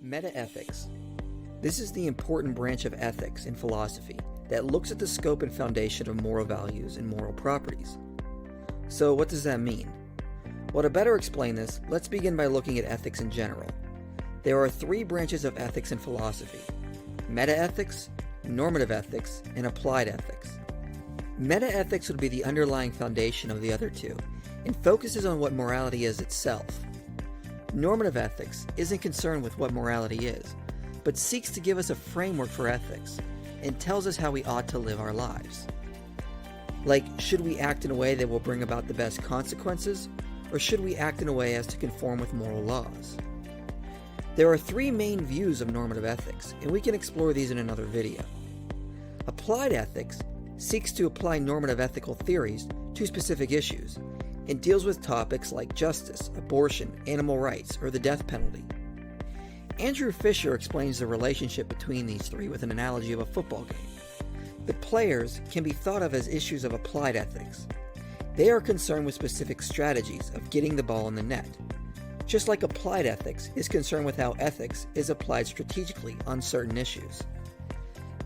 Metaethics. This is the important branch of ethics in philosophy that looks at the scope and foundation of moral values and moral properties. So what does that mean? Well, to better explain this, let's begin by looking at ethics in general. There are three branches of ethics in philosophy: metaethics, normative ethics, and applied ethics. Metaethics would be the underlying foundation of the other two and focuses on what morality is itself. Normative ethics isn't concerned with what morality is, but seeks to give us a framework for ethics and tells us how we ought to live our lives. Like, should we act in a way that will bring about the best consequences, or should we act in a way as to conform with moral laws? There are three main views of normative ethics, and we can explore these in another video. Applied ethics seeks to apply normative ethical theories to specific issues, and deals with topics like justice, abortion, animal rights, or the death penalty. Andrew Fisher explains the relationship between these three with an analogy of a football game. The players can be thought of as issues of applied ethics. They are concerned with specific strategies of getting the ball in the net, just like applied ethics is concerned with how ethics is applied strategically on certain issues.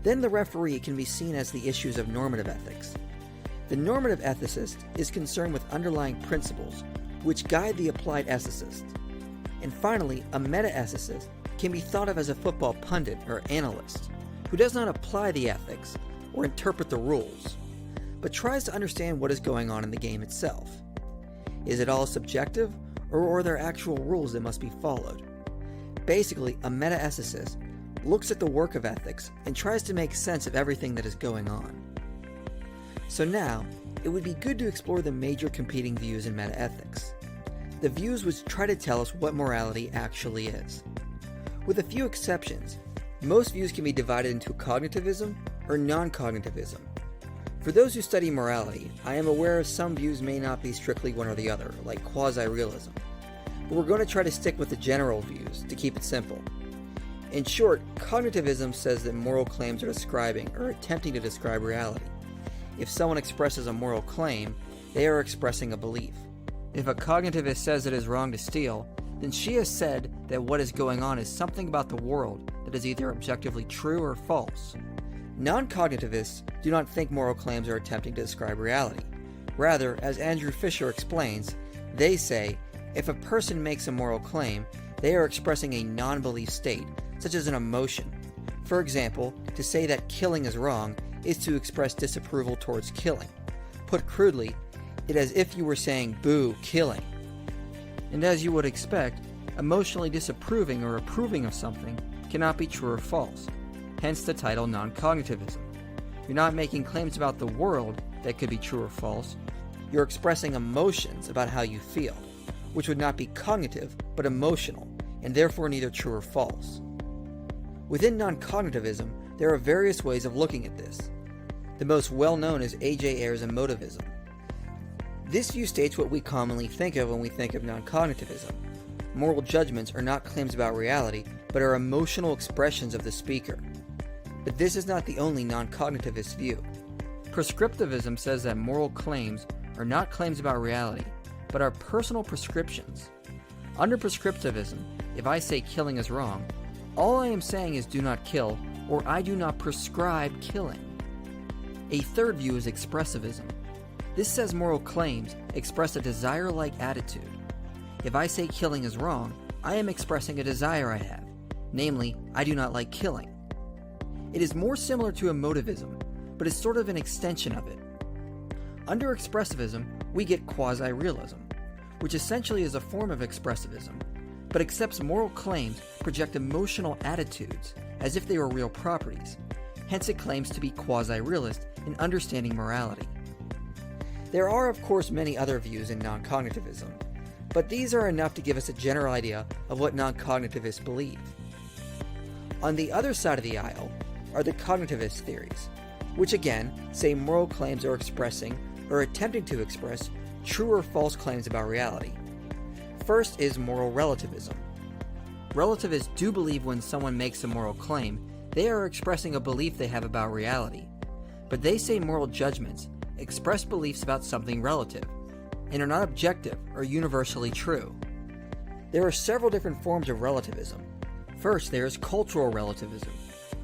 Then the referee can be seen as the issues of normative ethics. The normative ethicist is concerned with underlying principles which guide the applied ethicist. And finally, a meta-ethicist can be thought of as a football pundit or analyst who does not apply the ethics or interpret the rules, but tries to understand what is going on in the game itself. Is it all subjective, or are there actual rules that must be followed? Basically, a meta-ethicist looks at the work of ethics and tries to make sense of everything that is going on. So now, it would be good to explore the major competing views in metaethics. The views which try to tell us what morality actually is. With a few exceptions, most views can be divided into cognitivism or non-cognitivism. For those who study morality, I am aware of some views may not be strictly one or the other, like quasi-realism, but we're going to try to stick with the general views to keep it simple. In short, cognitivism says that moral claims are describing or attempting to describe reality. If someone expresses a moral claim, they are expressing a belief. If a cognitivist says it is wrong to steal, then she has said that what is going on is something about the world that is either objectively true or false. Non-cognitivists do not think moral claims are attempting to describe reality. Rather, as Andrew Fisher explains, they say, if a person makes a moral claim, they are expressing a non-belief state, such as an emotion. For example, to say that killing is wrong is to express disapproval towards killing. Put crudely, it is as if you were saying, boo, killing. And as you would expect, emotionally disapproving or approving of something cannot be true or false, hence the title non-cognitivism. You're not making claims about the world that could be true or false, you're expressing emotions about how you feel, which would not be cognitive but emotional, and therefore neither true or false. Within non-cognitivism, there are various ways of looking at this. The most well-known is A.J. Ayer's emotivism. This view states what we commonly think of when we think of non-cognitivism. Moral judgments are not claims about reality, but are emotional expressions of the speaker. But this is not the only non-cognitivist view. Prescriptivism says that moral claims are not claims about reality, but are personal prescriptions. Under prescriptivism, if I say killing is wrong, all I am saying is do not kill, or I do not prescribe killing. A third view is expressivism. This says moral claims express a desire-like attitude. If I say killing is wrong, I am expressing a desire I have, namely, I do not like killing. It is more similar to emotivism, but is sort of an extension of it. Under expressivism, we get quasi-realism, which essentially is a form of expressivism, but accepts moral claims project emotional attitudes as if they were real properties. Hence it claims to be quasi-realist in understanding morality. There are of course many other views in non-cognitivism, but these are enough to give us a general idea of what non-cognitivists believe. On the other side of the aisle are the cognitivist theories, which again say moral claims are expressing or attempting to express true or false claims about reality. First is moral relativism. Relativists do believe when someone makes a moral claim, they are expressing a belief they have about reality, but they say moral judgments express beliefs about something relative, and are not objective or universally true. There are several different forms of relativism. First, there is cultural relativism,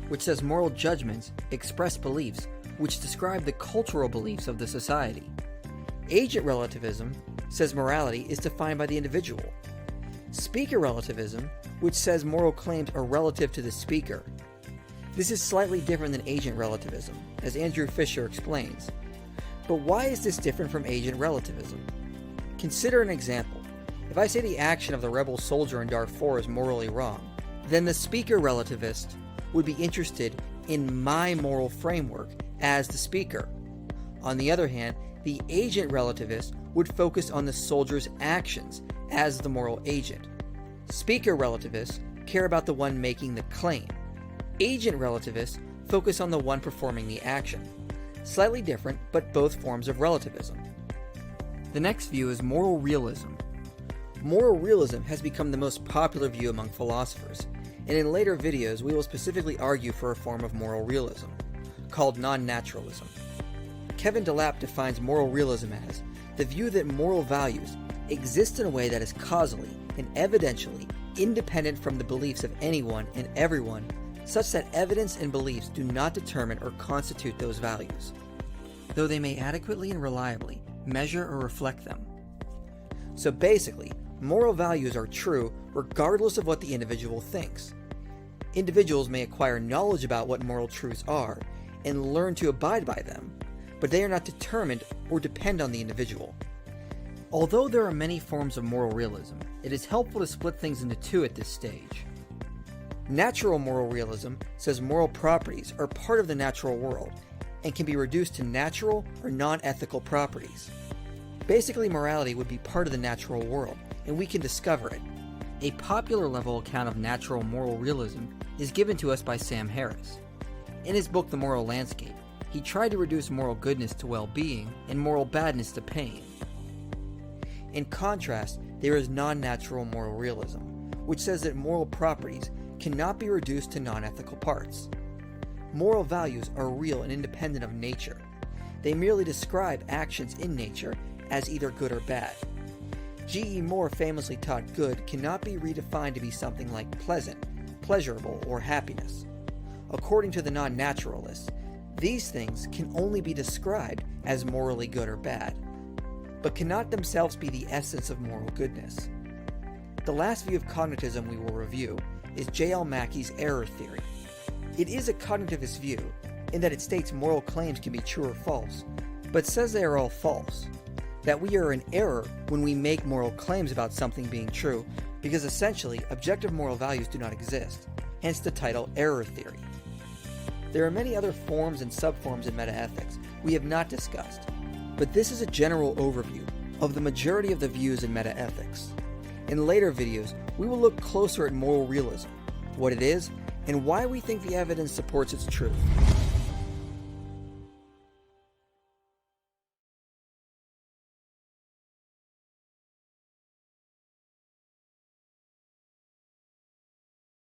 which says moral judgments express beliefs which describe the cultural beliefs of the society. Agent relativism says morality is defined by the individual. Speaker relativism, which says moral claims are relative to the speaker. This is slightly different than agent relativism, as Andrew Fisher explains. But why is this different from agent relativism? Consider an example. If I say the action of the rebel soldier in Darfur is morally wrong, then the speaker relativist would be interested in my moral framework as the speaker. On the other hand, the agent relativist would focus on the soldier's actions as the moral agent. Speaker relativists care about the one making the claim. Agent relativists focus on the one performing the action. Slightly different, but both forms of relativism. The next view is moral realism. Moral realism has become the most popular view among philosophers, and in later videos we will specifically argue for a form of moral realism, called non-naturalism. Kevin DeLapp defines moral realism as the view that moral values exist in a way that is causally and evidentially independent from the beliefs of anyone and everyone, such that evidence and beliefs do not determine or constitute those values, though they may adequately and reliably measure or reflect them. So basically, moral values are true regardless of what the individual thinks. Individuals may acquire knowledge about what moral truths are and learn to abide by them, but they are not determined or depend on the individual. Although there are many forms of moral realism, it is helpful to split things into two at this stage. Natural moral realism says moral properties are part of the natural world and can be reduced to natural or non-ethical properties. Basically, morality would be part of the natural world, and we can discover it. A popular level account of natural moral realism is given to us by Sam Harris. In his book The Moral Landscape, he tried to reduce moral goodness to well-being and moral badness to pain. In contrast, there is non-natural moral realism, which says that moral properties cannot be reduced to non-ethical parts. Moral values are real and independent of nature. They merely describe actions in nature as either good or bad. G.E. Moore famously taught good cannot be redefined to be something like pleasant, pleasurable, or happiness. According to the non-naturalists, these things can only be described as morally good or bad, but cannot themselves be the essence of moral goodness. The last view of cognitism we will review is J.L. Mackey's error theory. It is a cognitivist view in that it states moral claims can be true or false, but says they are all false. That we are in error when we make moral claims about something being true, because essentially objective moral values do not exist, hence the title error theory. There are many other forms and subforms in metaethics we have not discussed, but this is a general overview of the majority of the views in metaethics. In later videos, we will look closer at moral realism, what it is, and why we think the evidence supports its truth.